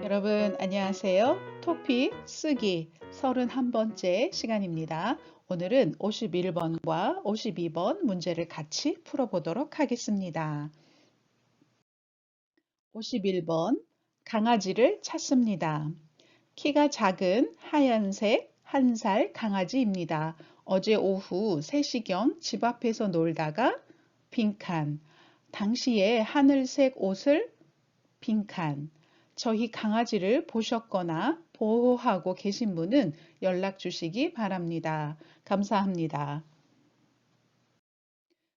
여러분 안녕하세요. 토픽 쓰기 31번째 시간입니다. 오늘은 51번과 52번 문제를 같이 풀어보도록 하겠습니다. 51번 강아지를 찾습니다. 키가 작은 하얀색 1살 강아지입니다. 어제 오후 3시경 집 앞에서 놀다가 빈칸. 당시에 하늘색 옷을 빈칸. 저희 강아지를 보셨거나 보호하고 계신 분은 연락 주시기 바랍니다. 감사합니다.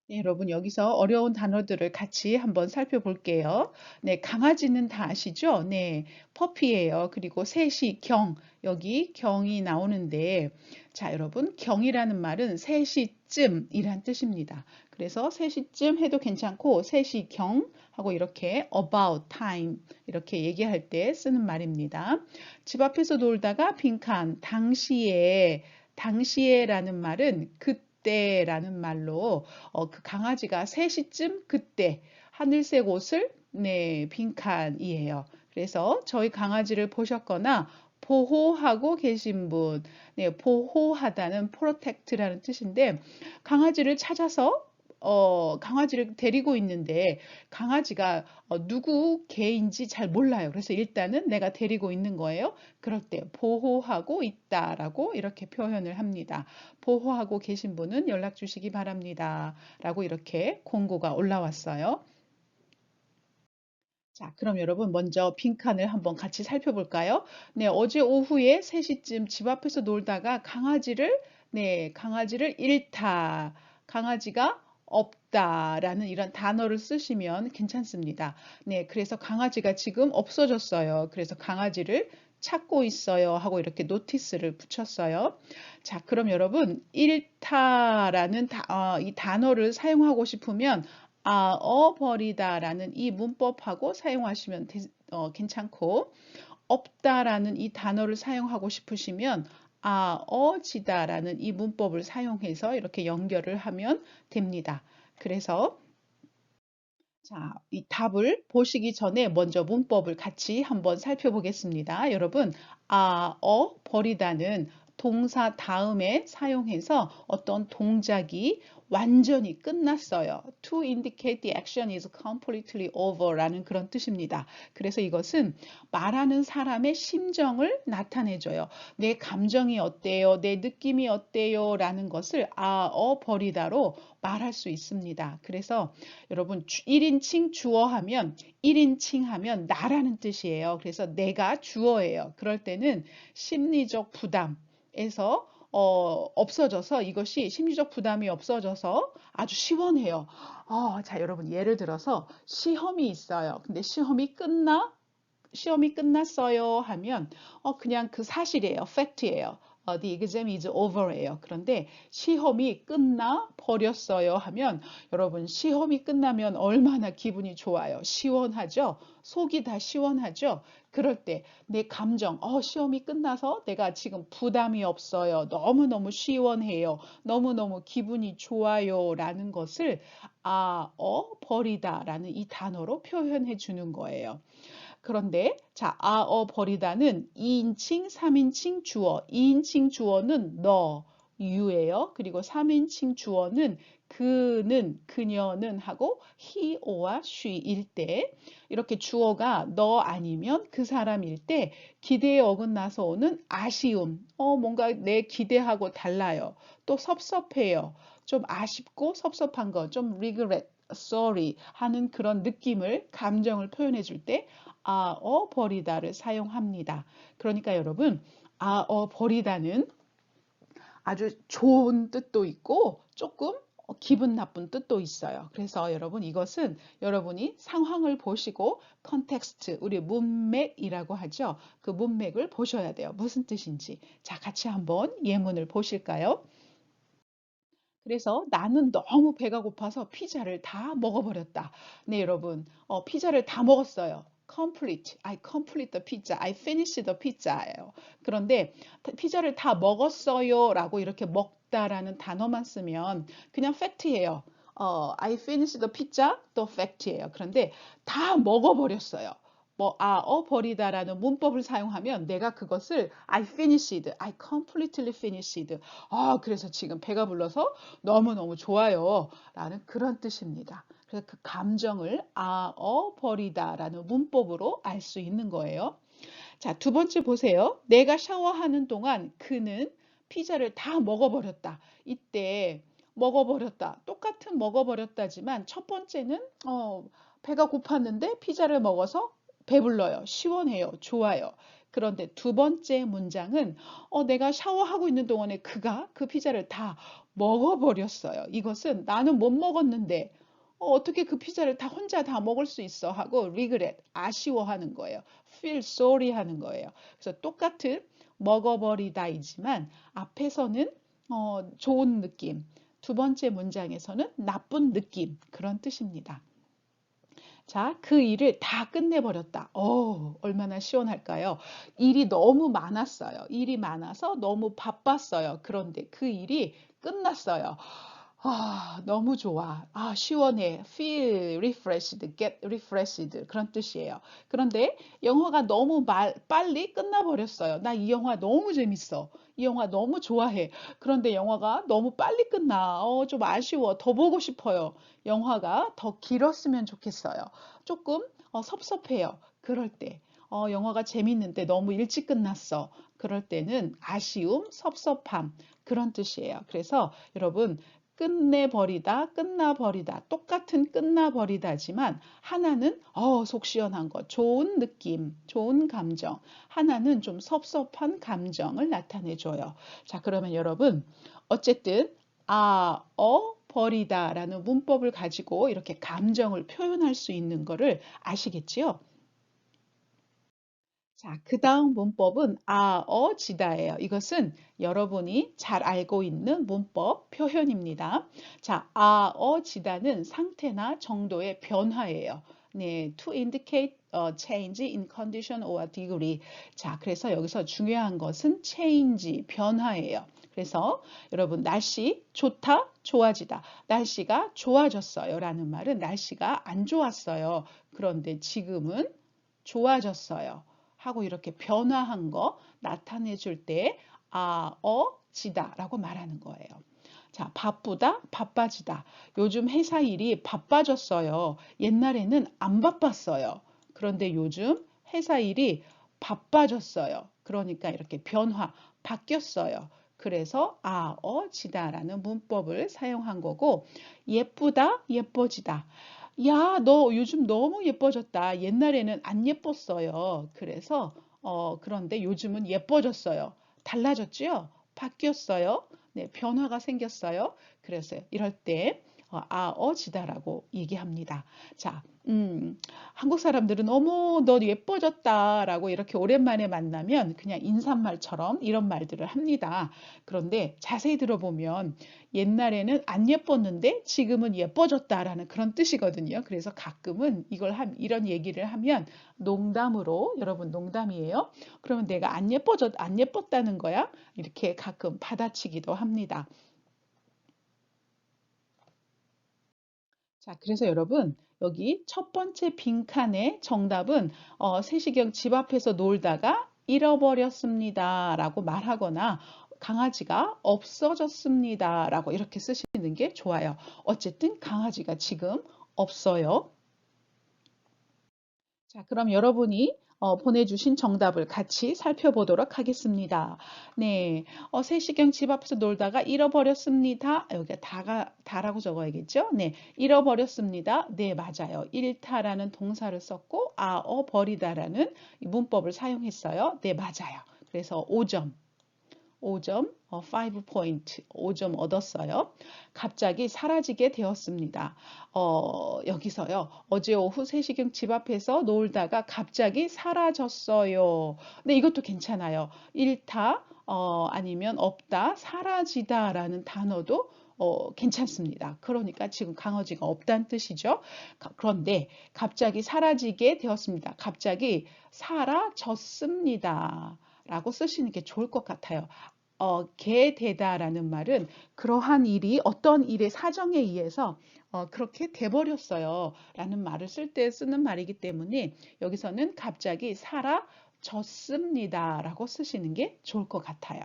네, 여러분 여기서 어려운 단어들을 같이 한번 살펴볼게요. 네, 강아지는 다 아시죠? 네, 퍼피예요. 그리고 셋이 경, 여기 경이 나오는데 자, 여러분 경이라는 말은 3시쯤이란 뜻입니다. 그래서 3시쯤 해도 괜찮고 3시 경 하고 이렇게 about time 이렇게 얘기할 때 쓰는 말입니다. 집 앞에서 놀다가 빈칸 당시에라는 말은 그때라는 말로 그 강아지가 3시쯤 그때 하늘색 옷을 네, 빈칸이에요. 그래서 저희 강아지를 보셨거나 보호하고 계신 분, 네, 보호하다는 protect라는 뜻인데 강아지를 찾아서 강아지를 데리고 있는데 강아지가 누구 개인지 잘 몰라요. 그래서 일단은 내가 데리고 있는 거예요. 그럴 때 보호하고 있다라고 이렇게 표현을 합니다. 보호하고 계신 분은 연락 주시기 바랍니다. 라고 이렇게 공고가 올라왔어요. 자, 그럼 여러분 먼저 빈칸을 한번 같이 살펴볼까요? 네, 어제 오후에 3시쯤 집 앞에서 놀다가 강아지를 잃다. 강아지가 없다라는 이런 단어를 쓰시면 괜찮습니다. 네, 그래서 강아지가 지금 없어졌어요. 그래서 강아지를 찾고 있어요 하고 이렇게 노티스를 붙였어요. 자, 그럼 여러분 잃다라는 이 단어를 사용하고 싶으면 버리다라는 이 문법하고 사용하시면 괜찮고 없다라는 이 단어를 사용하고 싶으시면 지다라는 이 문법을 사용해서 이렇게 연결을 하면 됩니다. 그래서 자, 이 답을 보시기 전에 먼저 문법을 같이 한번 살펴보겠습니다. 여러분, 버리다는 동사 다음에 사용해서 어떤 동작이 완전히 끝났어요. To indicate the action is completely over 라는 그런 뜻입니다. 그래서 이것은 말하는 사람의 심정을 나타내줘요. 내 감정이 어때요? 내 느낌이 어때요? 라는 것을 버리다로 말할 수 있습니다. 그래서 여러분 1인칭 주어 하면 1인칭 하면 나라는 뜻이에요. 그래서 내가 주어예요. 그럴 때는 심리적 부담에서 없어져서 이것이 심리적 부담이 없어져서 아주 시원해요. 자, 여러분 예를 들어서 시험이 있어요. 근데 시험이 끝났어요 하면 그냥 그 사실이에요. 팩트예요. The exam is over예요. 그런데 시험이 끝나 버렸어요 하면 여러분 시험이 끝나면 얼마나 기분이 좋아요. 시원하죠? 속이 다 시원하죠? 그럴 때 내 감정, 시험이 끝나서 내가 지금 부담이 없어요. 너무너무 시원해요. 너무너무 기분이 좋아요. 라는 것을 버리다 라는 이 단어로 표현해 주는 거예요. 그런데 자, 버리다는 2인칭, 3인칭 주어. 2인칭 주어는 너, you예요. 그리고 3인칭 주어는 그는, 그녀는 하고 he or she일 때 이렇게 주어가 너 아니면 그 사람일 때 기대에 어긋나서 오는 아쉬움. 뭔가 내 기대하고 달라요. 또 섭섭해요. 좀 아쉽고 섭섭한 거, 좀 regret, sorry 하는 그런 느낌을, 감정을 표현해 줄때 버리다를 사용합니다. 그러니까 여러분, 버리다는 아주 좋은 뜻도 있고 조금 기분 나쁜 뜻도 있어요. 그래서 여러분 이것은 여러분이 상황을 보시고 컨텍스트, 우리 문맥이라고 하죠. 그 문맥을 보셔야 돼요. 무슨 뜻인지. 자, 같이 한번 예문을 보실까요? 그래서 나는 너무 배가 고파서 피자를 다 먹어버렸다. 네, 여러분. 피자를 다 먹었어요. complete. I complete the pizza. I finish the pizza예요. 그런데 피자를 다 먹었어요 라고 이렇게 먹다라는 단어만 쓰면 그냥 fact예요. I finished the pizza, 또 fact예요. 그런데 다 먹어버렸어요. 버리다라는 문법을 사용하면 내가 그것을 I finished, I completely finished. 그래서 지금 배가 불러서 너무너무 좋아요. 라는 그런 뜻입니다. 그래서 그 감정을 버리다라는 문법으로 알 수 있는 거예요. 자, 두 번째 보세요. 내가 샤워하는 동안 그는 피자를 다 먹어버렸다. 이때 먹어버렸다. 똑같은 먹어버렸다지만 첫 번째는 배가 고팠는데 피자를 먹어서 배불러요. 시원해요. 좋아요. 그런데 두 번째 문장은 내가 샤워하고 있는 동안에 그가 그 피자를 다 먹어버렸어요. 이것은 나는 못 먹었는데 어떻게 그 피자를 다 혼자 다 먹을 수 있어 하고 regret, 아쉬워하는 거예요. feel sorry 하는 거예요. 그래서 똑같은 먹어버리다이지만 앞에서는 좋은 느낌, 두 번째 문장에서는 나쁜 느낌 그런 뜻입니다. 자, 그 일을 다 끝내버렸다. 얼마나 시원할까요? 일이 너무 많았어요. 일이 많아서 너무 바빴어요. 그런데 그 일이 끝났어요. 너무 좋아. 시원해. feel refreshed, get refreshed. 그런 뜻이에요. 그런데 영화가 너무 빨리 끝나버렸어요. 나 이 영화 너무 재밌어. 이 영화 너무 좋아해. 그런데 영화가 너무 빨리 끝나. 좀 아쉬워. 더 보고 싶어요. 영화가 더 길었으면 좋겠어요. 조금 섭섭해요. 그럴 때. 영화가 재밌는데 너무 일찍 끝났어. 그럴 때는 아쉬움, 섭섭함. 그런 뜻이에요. 그래서 여러분, 끝내버리다, 끝나버리다. 똑같은 끝나버리다지만 하나는 속 시원한 것, 좋은 느낌, 좋은 감정. 하나는 좀 섭섭한 감정을 나타내줘요. 자, 그러면 여러분, 어쨌든 버리다라는 문법을 가지고 이렇게 감정을 표현할 수 있는 거를 아시겠지요? 자, 그 다음 문법은 지다예요. 이것은 여러분이 잘 알고 있는 문법 표현입니다. 자, 지다는 상태나 정도의 변화예요. 네, to indicate a change in condition or degree. 자, 그래서 여기서 중요한 것은 change, 변화예요. 그래서 여러분 날씨 좋다, 좋아지다. 날씨가 좋아졌어요. 라는 말은 날씨가 안 좋았어요. 그런데 지금은 좋아졌어요. 하고 이렇게 변화한 거 나타내 줄 때 지다 라고 말하는 거예요. 자, 바쁘다, 바빠지다. 요즘 회사 일이 바빠졌어요. 옛날에는 안 바빴어요. 그런데 요즘 회사 일이 바빠졌어요. 그러니까 이렇게 변화, 바뀌었어요. 그래서 지다라는 문법을 사용한 거고 예쁘다, 예뻐지다. 야, 너 요즘 너무 예뻐졌다. 옛날에는 안 예뻤어요. 그래서 그런데 요즘은 예뻐졌어요. 달라졌죠? 바뀌었어요. 네, 변화가 생겼어요. 그래서 이럴 때 지다라고 얘기합니다. 자, 한국 사람들은 어머, 너 예뻐졌다라고 이렇게 오랜만에 만나면 그냥 인사말처럼 이런 말들을 합니다. 그런데 자세히 들어보면 옛날에는 안 예뻤는데 지금은 예뻐졌다라는 그런 뜻이거든요. 그래서 가끔은 이런 얘기를 하면 농담으로, 여러분 농담이에요. 그러면 내가 안 예뻤다는 거야? 이렇게 가끔 받아치기도 합니다. 자, 그래서 여러분, 여기 첫 번째 빈칸의 정답은 세시경 집 앞에서 놀다가 잃어버렸습니다. 라고 말하거나 강아지가 없어졌습니다. 라고 이렇게 쓰시는 게 좋아요. 어쨌든 강아지가 지금 없어요. 자, 그럼 여러분이 보내주신 정답을 같이 살펴보도록 하겠습니다. 네, 세시경 집 앞에서 놀다가 잃어버렸습니다. 여기가 다라고 적어야겠죠? 네, 잃어버렸습니다. 네, 맞아요. 잃다라는 동사를 썼고, 버리다라는 문법을 사용했어요. 네, 맞아요. 그래서 5점. 5점, 5포인트, 5점 얻었어요. 갑자기 사라지게 되었습니다. 여기서요. 어제 오후 3시경 집 앞에서 놀다가 갑자기 사라졌어요. 네, 이것도 괜찮아요. 잃다, 아니면 없다, 사라지다 라는 단어도 괜찮습니다. 그러니까 지금 강아지가 없다는 뜻이죠. 그런데 갑자기 사라지게 되었습니다. 갑자기 사라졌습니다. 라고 쓰시는 게 좋을 것 같아요. 개되다라는 말은 그러한 일이 어떤 일의 사정에 의해서 그렇게 돼버렸어요 라는 말을 쓸 때 쓰는 말이기 때문에 여기서는 갑자기 사라졌습니다 라고 쓰시는 게 좋을 것 같아요.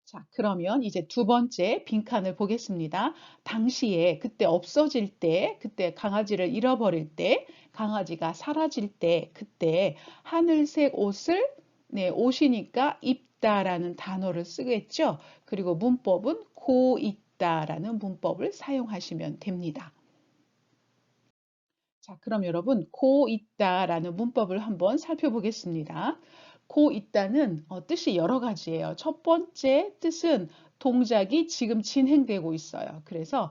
자, 그러면 이제 두 번째 빈칸을 보겠습니다. 당시에 그때 없어질 때, 그때 강아지를 잃어버릴 때, 강아지가 사라질 때, 그때 하늘색 옷을 옷이니까 입다라는 단어를 쓰겠죠. 그리고 문법은 고 있다라는 문법을 사용하시면 됩니다. 자, 그럼 여러분, 고 있다라는 문법을 한번 살펴보겠습니다. 고 있다는 뜻이 여러 가지예요. 첫 번째 뜻은 동작이 지금 진행되고 있어요. 그래서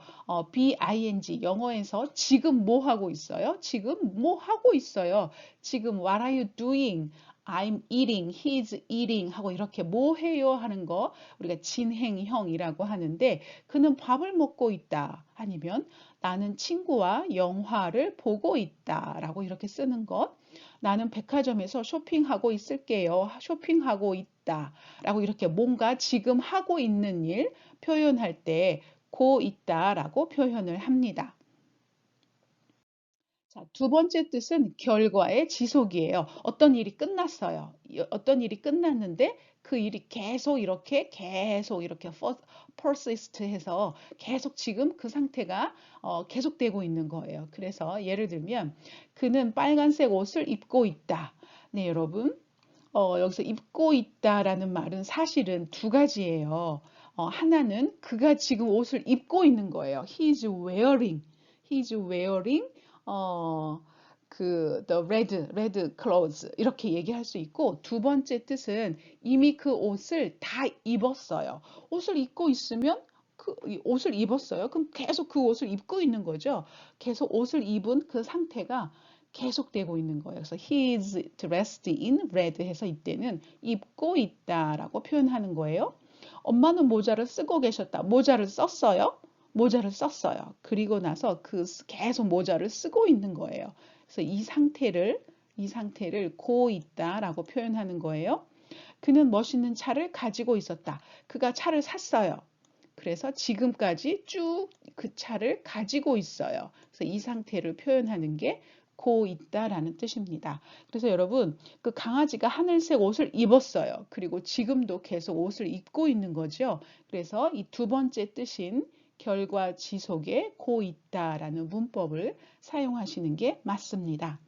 BING 영어에서 지금 뭐 하고 있어요? 지금 뭐 하고 있어요? 지금 what are you doing? I'm eating, he's eating 하고 이렇게 뭐 해요 하는 거 우리가 진행형이라고 하는데 그는 밥을 먹고 있다. 아니면 나는 친구와 영화를 보고 있다 라고 이렇게 쓰는 것. 나는 백화점에서 쇼핑하고 있을게요. 쇼핑하고 있다 라고 이렇게 뭔가 지금 하고 있는 일 표현할 때 고 있다 라고 표현을 합니다. 자, 두 번째 뜻은 결과의 지속이에요. 어떤 일이 끝났어요. 어떤 일이 끝났는데 그 일이 계속 이렇게 persist 해서 계속 지금 그 상태가 계속되고 있는 거예요. 그래서 예를 들면 그는 빨간색 옷을 입고 있다. 네, 여러분. 여기서 입고 있다라는 말은 사실은 두 가지예요. 하나는 그가 지금 옷을 입고 있는 거예요. He's wearing 어, the red clothes 이렇게 얘기할 수 있고 두 번째 뜻은 이미 그 옷을 다 입었어요. 옷을 입고 있으면 이 옷을 입었어요. 그럼 계속 그 옷을 입고 있는 거죠. 계속 옷을 입은 그 상태가 계속되고 있는 거예요. 그래서 he is dressed in red 해서 이때는 입고 있다라고 표현하는 거예요. 엄마는 모자를 쓰고 계셨다. 모자를 썼어요. 모자를 썼어요. 그리고 나서 계속 모자를 쓰고 있는 거예요. 그래서 이 상태를 고 있다라고 표현하는 거예요. 그는 멋있는 차를 가지고 있었다. 그가 차를 샀어요. 그래서 지금까지 쭉 그 차를 가지고 있어요. 그래서 이 상태를 표현하는 게 고 있다라는 뜻입니다. 그래서 여러분, 그 강아지가 하늘색 옷을 입었어요. 그리고 지금도 계속 옷을 입고 있는 거죠. 그래서 이 두 번째 뜻인 결과 지속에 고 있다라는 문법을 사용하시는 게 맞습니다.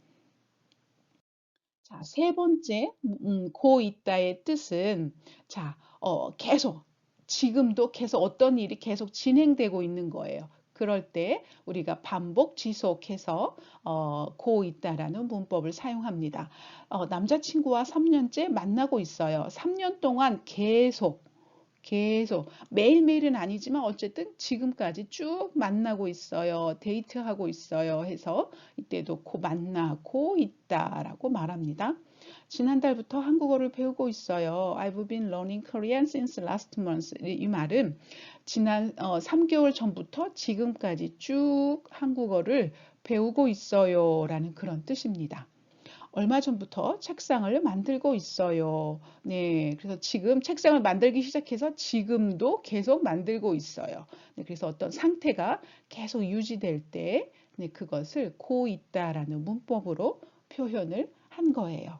자, 세 번째, 고 있다의 뜻은, 자, 지금도 계속 어떤 일이 계속 진행되고 있는 거예요. 그럴 때 우리가 반복 지속해서 고 있다라는 문법을 사용합니다. 남자친구와 3년째 만나고 있어요. 3년 동안 계속 매일매일은 아니지만 어쨌든 지금까지 쭉 만나고 있어요. 데이트하고 있어요. 해서 이때도 만나고 있다라고 말합니다. 지난달부터 한국어를 배우고 있어요. I've been learning Korean since last month. 이 말은 지난 3개월 전부터 지금까지 쭉 한국어를 배우고 있어요. 라는 그런 뜻입니다. 얼마 전부터 책상을 만들고 있어요. 네, 그래서 지금 책상을 만들기 시작해서 지금도 계속 만들고 있어요. 네, 그래서 어떤 상태가 계속 유지될 때, 네, 그것을 고 있다라는 문법으로 표현을 한 거예요.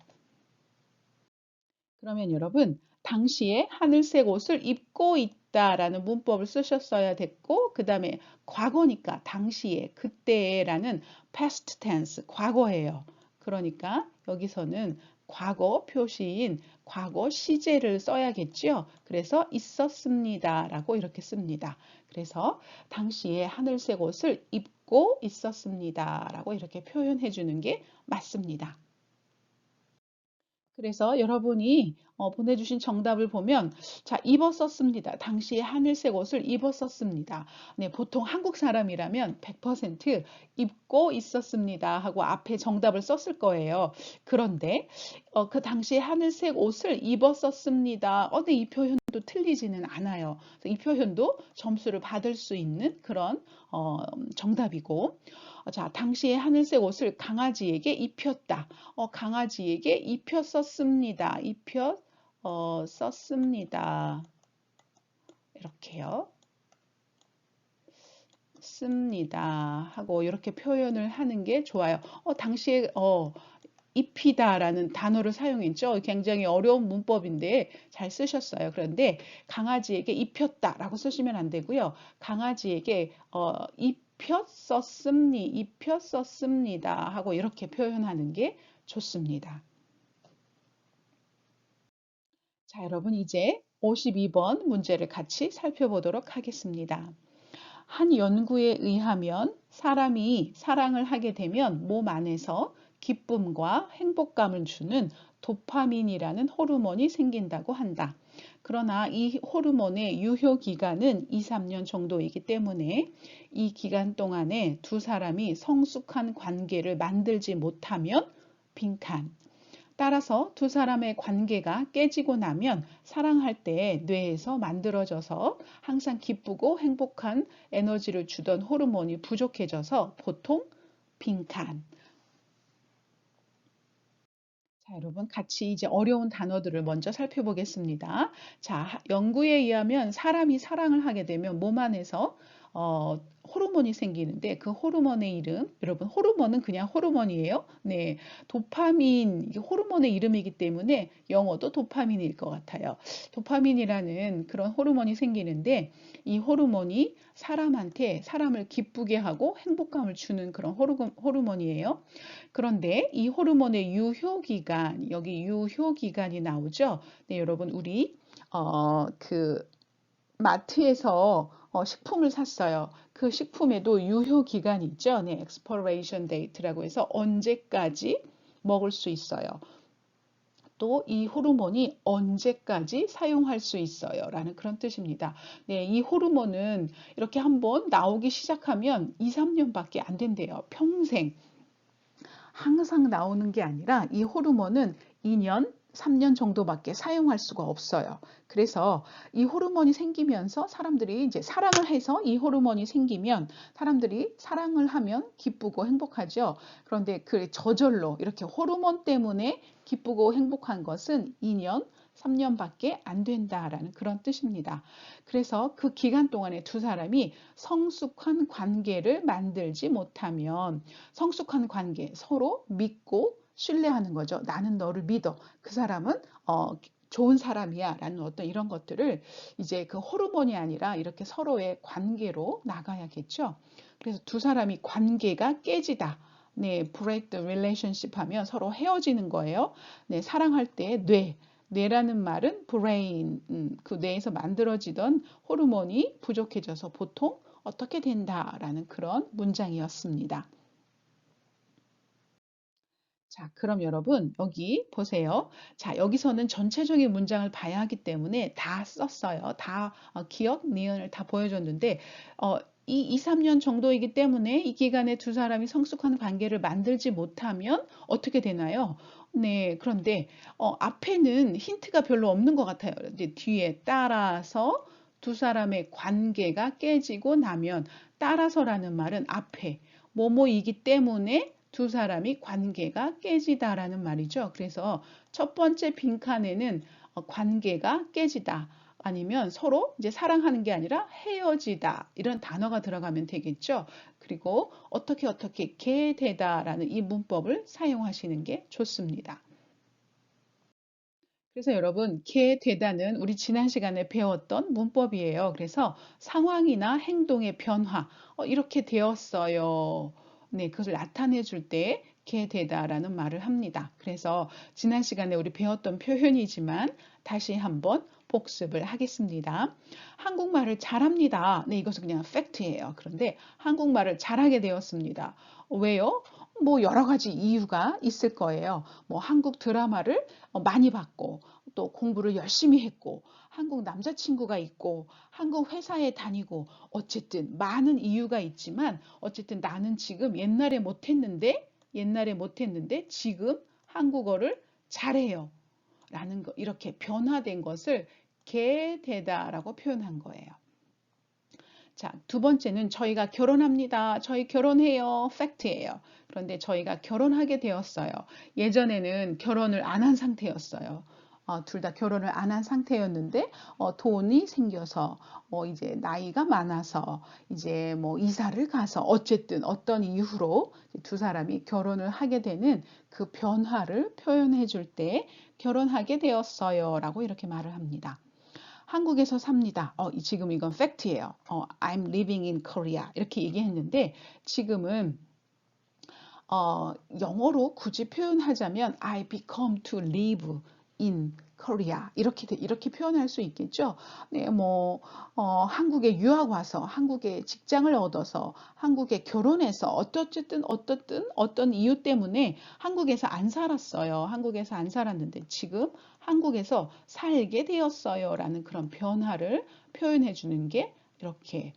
그러면 여러분, 당시에 하늘색 옷을 입고 있다라는 문법을 쓰셨어야 됐고, 그 다음에 과거니까 당시에, 그때라는 past tense, 과거예요. 그러니까 여기서는 과거 표시인 과거 시제를 써야겠죠. 그래서 있었습니다라고 이렇게 씁니다. 그래서 당시에 하늘색 옷을 입고 있었습니다라고 이렇게 표현해 주는 게 맞습니다. 그래서 여러분이 보내주신 정답을 보면, 자, 입었었습니다. 당시에 하늘색 옷을 입었었습니다. 네, 보통 한국 사람이라면 100% 입고 있었습니다 하고 앞에 정답을 썼을 거예요. 그런데 그 당시에 하늘색 옷을 입었었습니다. 근데 이 표현도 틀리지는 않아요. 이 표현도 점수를 받을 수 있는 그런 정답이고, 자, 당시에 하늘색 옷을 강아지에게 입혔다. 강아지에게 입혔었습니다. 썼습니다. 이렇게요. 씁니다. 하고 이렇게 표현을 하는 게 좋아요. 당시에 입히다라는 단어를 사용했죠. 굉장히 어려운 문법인데 잘 쓰셨어요. 그런데 강아지에게 입혔다라고 쓰시면 안 되고요. 강아지에게 입혔었습니다 하고 이렇게 표현하는 게 좋습니다. 자, 여러분 이제 52번 문제를 같이 살펴보도록 하겠습니다. 한 연구에 의하면 사람이 사랑을 하게 되면 몸 안에서 기쁨과 행복감을 주는 도파민이라는 호르몬이 생긴다고 한다. 그러나 이 호르몬의 유효 기간은 2, 3년 정도이기 때문에 이 기간 동안에 두 사람이 성숙한 관계를 만들지 못하면 빈칸. 따라서 두 사람의 관계가 깨지고 나면 사랑할 때 뇌에서 만들어져서 항상 기쁘고 행복한 에너지를 주던 호르몬이 부족해져서 보통 빈칸. 자, 여러분 같이 이제 어려운 단어들을 먼저 살펴보겠습니다. 자, 연구에 의하면 사람이 사랑을 하게 되면 몸 안에서 호르몬이 생기는데 그 호르몬의 이름, 여러분 호르몬은 그냥 호르몬이에요. 네, 도파민, 이게 호르몬의 이름이기 때문에 영어도 도파민일 것 같아요. 도파민이라는 그런 호르몬이 생기는데 이 호르몬이 사람한테 사람을 기쁘게 하고 행복감을 주는 그런 호르몬이에요. 그런데 이 호르몬의 유효기간, 여기 유효기간이 나오죠. 네, 여러분 우리 그 마트에서 식품을 샀어요. 그 식품에도 유효 기간이 있죠. 네, expiration date라고 해서 언제까지 먹을 수 있어요. 또 이 호르몬이 언제까지 사용할 수 있어요. 라는 그런 뜻입니다. 네, 이 호르몬은 이렇게 한번 나오기 시작하면 2, 3년밖에 안 된대요. 평생. 항상 나오는 게 아니라 이 호르몬은 2년, 3년 정도밖에 사용할 수가 없어요. 그래서 이 호르몬이 생기면서 사람들이 이제 사랑을 해서 이 호르몬이 생기면 사람들이 사랑을 하면 기쁘고 행복하죠. 그런데 그 저절로 이렇게 호르몬 때문에 기쁘고 행복한 것은 2년, 3년밖에 안 된다라는 그런 뜻입니다. 그래서 그 기간 동안에 두 사람이 성숙한 관계를 만들지 못하면 성숙한 관계, 서로 믿고 신뢰하는 거죠. 나는 너를 믿어. 그 사람은 좋은 사람이야 라는 어떤 이런 것들을 이제 그 호르몬이 아니라 이렇게 서로의 관계로 나가야겠죠. 그래서 두 사람이 관계가 깨지다. 네, break the relationship 하면 서로 헤어지는 거예요. 네, 사랑할 때 뇌라는 말은 brain, 그 뇌에서 만들어지던 호르몬이 부족해져서 보통 어떻게 된다라는 그런 문장이었습니다. 자, 그럼 여러분 여기 보세요. 자, 여기서는 전체적인 문장을 봐야 하기 때문에 다 썼어요. 다 기억, 니은을 다 보여줬는데 이 2, 3년 정도이기 때문에 이 기간에 두 사람이 성숙한 관계를 만들지 못하면 어떻게 되나요? 네, 그런데 앞에는 힌트가 별로 없는 것 같아요. 이제 뒤에 따라서 두 사람의 관계가 깨지고 나면 따라서라는 말은 앞에 뭐뭐이기 때문에 두 사람이 관계가 깨지다라는 말이죠. 그래서 첫 번째 빈칸에는 관계가 깨지다 아니면 서로 이제 사랑하는 게 아니라 헤어지다 이런 단어가 들어가면 되겠죠. 그리고 어떻게 개되다라는 이 문법을 사용하시는 게 좋습니다. 그래서 여러분, 개되다는 우리 지난 시간에 배웠던 문법이에요. 그래서 상황이나 행동의 변화, 이렇게 되었어요. 네, 그것을 나타내 줄 때 개되다라는 말을 합니다. 그래서 지난 시간에 우리 배웠던 표현이지만 다시 한번 복습을 하겠습니다. 한국말을 잘합니다. 네, 이것은 그냥 팩트예요. 그런데 한국말을 잘하게 되었습니다. 왜요? 뭐 여러 가지 이유가 있을 거예요. 뭐 한국 드라마를 많이 봤고 또 공부를 열심히 했고 한국 남자친구가 있고 한국 회사에 다니고 어쨌든 많은 이유가 있지만 어쨌든 나는 지금 옛날에 못했는데 지금 한국어를 잘해요. 라는 거, 이렇게 변화된 것을 개되다라고 표현한 거예요. 자, 두 번째는 저희가 결혼합니다. 저희 결혼해요. 팩트예요. 그런데 저희가 결혼하게 되었어요. 예전에는 결혼을 안 한 상태였어요. 둘 다 결혼을 안 한 상태였는데 돈이 생겨서 이제 나이가 많아서 이제 뭐 이사를 가서 어쨌든 어떤 이유로 두 사람이 결혼을 하게 되는 그 변화를 표현해 줄 때 결혼하게 되었어요라고 이렇게 말을 합니다. 한국에서 삽니다. 지금 이건 팩트예요. I'm living in Korea. 이렇게 얘기했는데 지금은 영어로 굳이 표현하자면 I become to live in Korea. 이렇게 표현할 수 있겠죠. 네, 한국에 유학 와서 한국에 직장을 얻어서 한국에 결혼해서 어떤 이유 때문에 한국에서 안 살았어요. 한국에서 안 살았는데 지금 한국에서 살게 되었어요. 라는 그런 변화를 표현해 주는 게 이렇게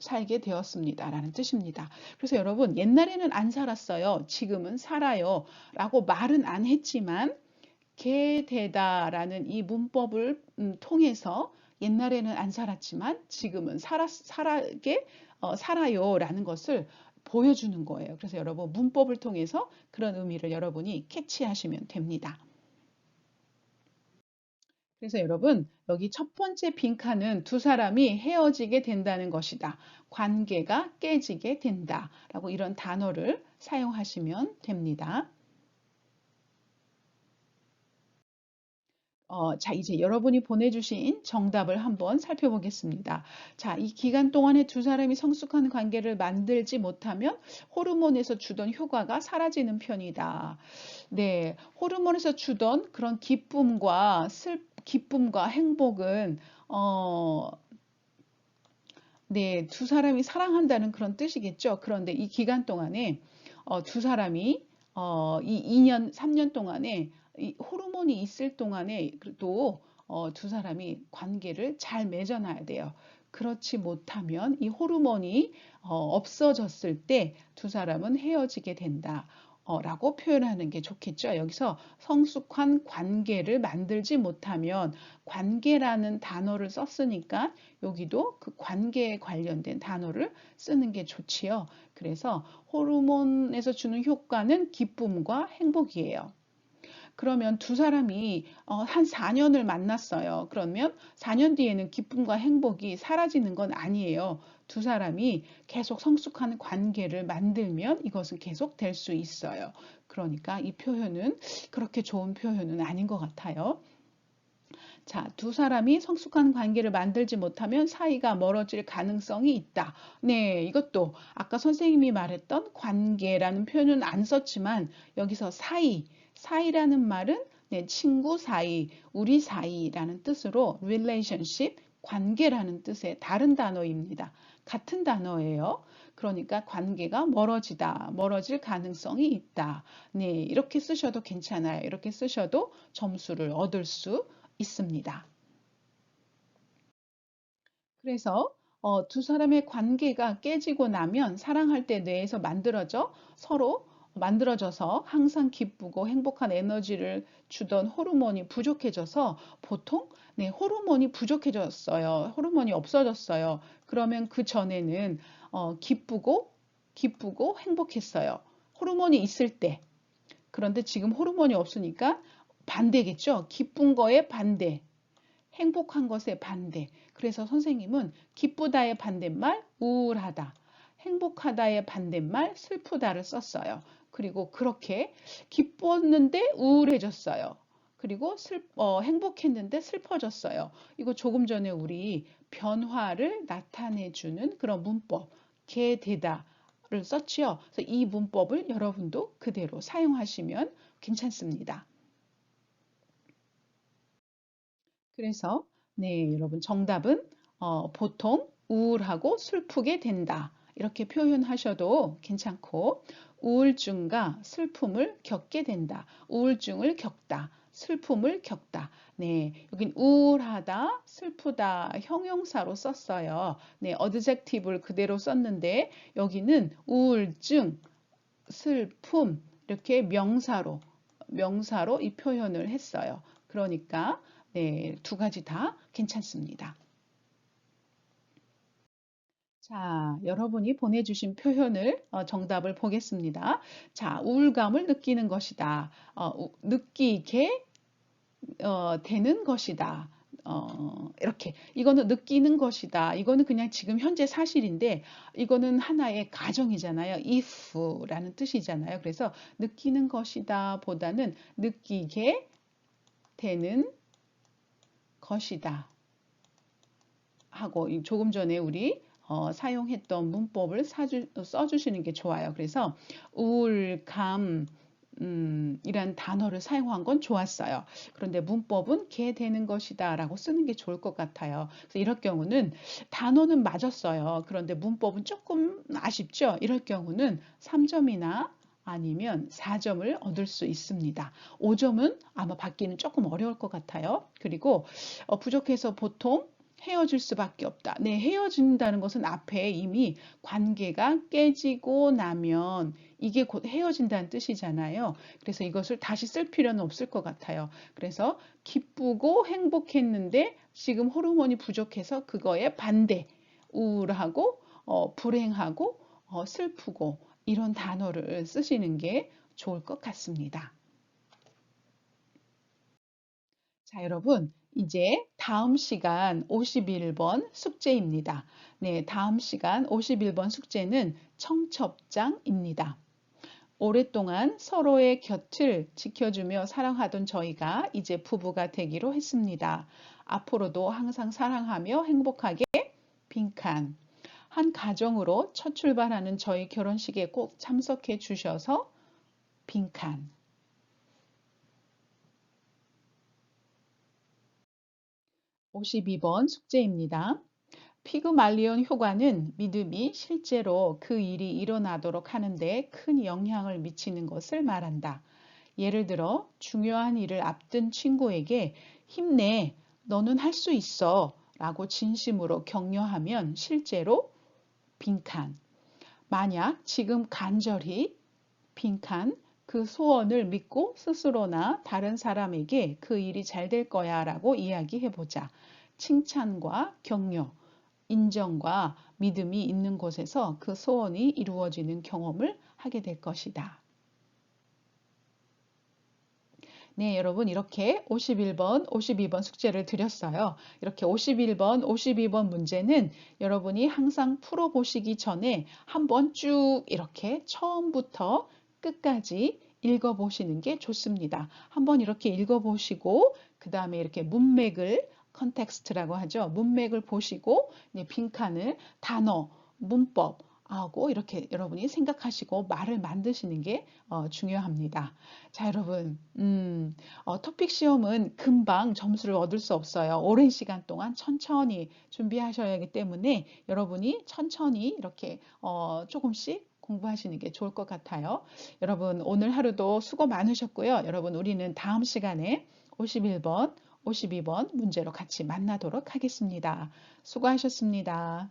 살게 되었습니다. 라는 뜻입니다. 그래서 여러분, 옛날에는 안 살았어요. 지금은 살아요. 라고 말은 안 했지만, 개되다라는 이 문법을 통해서 옛날에는 안 살았지만 지금은 살아요. 라는 것을 보여주는 거예요. 그래서 여러분, 문법을 통해서 그런 의미를 여러분이 캐치하시면 됩니다. 그래서 여러분, 여기 첫 번째 빈칸은 두 사람이 헤어지게 된다는 것이다. 관계가 깨지게 된다. 라고 이런 단어를 사용하시면 됩니다. 자, 이제 여러분이 보내주신 정답을 한번 살펴보겠습니다. 자, 이 기간 동안에 두 사람이 성숙한 관계를 만들지 못하면 호르몬에서 주던 효과가 사라지는 편이다. 네, 호르몬에서 주던 그런 기쁨과 행복은, 네, 두 사람이 사랑한다는 그런 뜻이겠죠. 그런데 이 기간 동안에 두 사람이 이 2년, 3년 동안에 이 호르몬이 있을 동안에 또 두 사람이 관계를 잘 맺어놔야 돼요. 그렇지 못하면 이 호르몬이 없어졌을 때 두 사람은 헤어지게 된다. 라고 표현하는 게 좋겠죠. 여기서 성숙한 관계를 만들지 못하면 관계라는 단어를 썼으니까 여기도 그 관계에 관련된 단어를 쓰는 게 좋지요. 그래서 호르몬에서 주는 효과는 기쁨과 행복이에요. 그러면 두 사람이 한 4년을 만났어요. 그러면 4년 뒤에는 기쁨과 행복이 사라지는 건 아니에요. 두 사람이 계속 성숙한 관계를 만들면 이것은 계속 될 수 있어요. 그러니까 이 표현은 그렇게 좋은 표현은 아닌 것 같아요. 자, 두 사람이 성숙한 관계를 만들지 못하면 사이가 멀어질 가능성이 있다. 네, 이것도 아까 선생님이 말했던 관계라는 표현은 안 썼지만 여기서 사이라는 말은 네, 친구 사이, 우리 사이라는 뜻으로 relationship, 관계라는 뜻의 다른 단어입니다. 같은 단어예요. 그러니까 관계가 멀어질 가능성이 있다. 네, 이렇게 쓰셔도 괜찮아요. 이렇게 쓰셔도 점수를 얻을 수 있습니다. 그래서 두 사람의 관계가 깨지고 나면 사랑할 때 뇌에서 서로 만들어져서 항상 기쁘고 행복한 에너지를 주던 호르몬이 부족해져서 보통 네, 호르몬이 부족해졌어요. 호르몬이 없어졌어요. 그러면 그 전에는 기쁘고 행복했어요. 호르몬이 있을 때. 그런데 지금 호르몬이 없으니까 반대겠죠. 기쁜 거에 반대. 행복한 것의 반대. 그래서 선생님은 기쁘다의 반대말 우울하다. 행복하다의 반대말 슬프다를 썼어요. 그리고 그렇게 기뻤는데 우울해졌어요. 그리고 행복했는데 슬퍼졌어요. 이거 조금 전에 우리 변화를 나타내주는 그런 문법, 개되다를 썼지요. 그래서 이 문법을 여러분도 그대로 사용하시면 괜찮습니다. 그래서 네, 여러분 정답은 보통 우울하고 슬프게 된다. 이렇게 표현하셔도 괜찮고 우울증과 슬픔을 겪게 된다. 우울증을 겪다. 슬픔을 겪다. 네, 여긴 우울하다, 슬프다 형용사로 썼어요. 네, 어드젝티브를 그대로 썼는데 여기는 우울증, 슬픔 이렇게 명사로 이 표현을 했어요. 그러니까 네, 두 가지 다 괜찮습니다. 자, 여러분이 보내주신 표현을 정답을 보겠습니다. 자, 우울감을 느끼는 것이다. 느끼게 되는 것이다. 이렇게 이거는 느끼는 것이다. 이거는 그냥 지금 현재 사실인데 이거는 하나의 가정이잖아요. if라는 뜻이잖아요. 그래서 느끼는 것이다 보다는 느끼게 되는 것이다 하고 조금 전에 우리 사용했던 문법을 써주시는 게 좋아요. 그래서 우울감 이란 단어를 사용한 건 좋았어요. 그런데 문법은 게 되는 것이다 라고 쓰는 게 좋을 것 같아요. 그래서 이럴 경우는 단어는 맞았어요. 그런데 문법은 조금 아쉽죠? 이럴 경우는 3점이나 아니면 4점을 얻을 수 있습니다. 5점은 아마 받기는 조금 어려울 것 같아요. 그리고 부족해서 보통 헤어질 수밖에 없다. 네, 헤어진다는 것은 앞에 이미 관계가 깨지고 나면 이게 곧 헤어진다는 뜻이잖아요. 그래서 이것을 다시 쓸 필요는 없을 것 같아요. 그래서 기쁘고 행복했는데 지금 호르몬이 부족해서 그거에 반대, 우울하고 불행하고 슬프고 이런 단어를 쓰시는 게 좋을 것 같습니다. 자, 여러분, 이제 다음 시간 51번 숙제입니다. 네, 다음 시간 51번 숙제는 청첩장입니다. 오랫동안 서로의 곁을 지켜주며 사랑하던 저희가 이제 부부가 되기로 했습니다. 앞으로도 항상 사랑하며 행복하게 빈칸. 한 가정으로 첫 출발하는 저희 결혼식에 꼭 참석해 주셔서 빈칸. 52번 숙제입니다. 피그말리온 효과는 믿음이 실제로 그 일이 일어나도록 하는데 큰 영향을 미치는 것을 말한다. 예를 들어 중요한 일을 앞둔 친구에게 힘내, 너는 할 수 있어 라고 진심으로 격려하면 실제로 빈칸. 만약 지금 간절히 빈칸 그 소원을 믿고 스스로나 다른 사람에게 그 일이 잘 될 거야 라고 이야기해보자. 칭찬과 격려, 인정과 믿음이 있는 곳에서 그 소원이 이루어지는 경험을 하게 될 것이다. 네, 여러분 이렇게 51번, 52번 숙제를 드렸어요. 이렇게 51번, 52번 문제는 여러분이 항상 풀어보시기 전에 한번 쭉 이렇게 처음부터 끝까지 읽어보시는 게 좋습니다. 한번 이렇게 읽어보시고 그 다음에 이렇게 문맥을 컨텍스트라고 하죠. 문맥을 보시고 빈칸을 단어, 문법 하고 이렇게 여러분이 생각하시고 말을 만드시는 게 중요합니다. 자, 여러분, 토픽 시험은 금방 점수를 얻을 수 없어요. 오랜 시간 동안 천천히 준비하셔야 하기 때문에 여러분이 천천히 이렇게 조금씩 공부하시는 게 좋을 것 같아요. 여러분, 오늘 하루도 수고 많으셨고요. 여러분, 우리는 다음 시간에 51번, 52번 문제로 같이 만나도록 하겠습니다. 수고하셨습니다.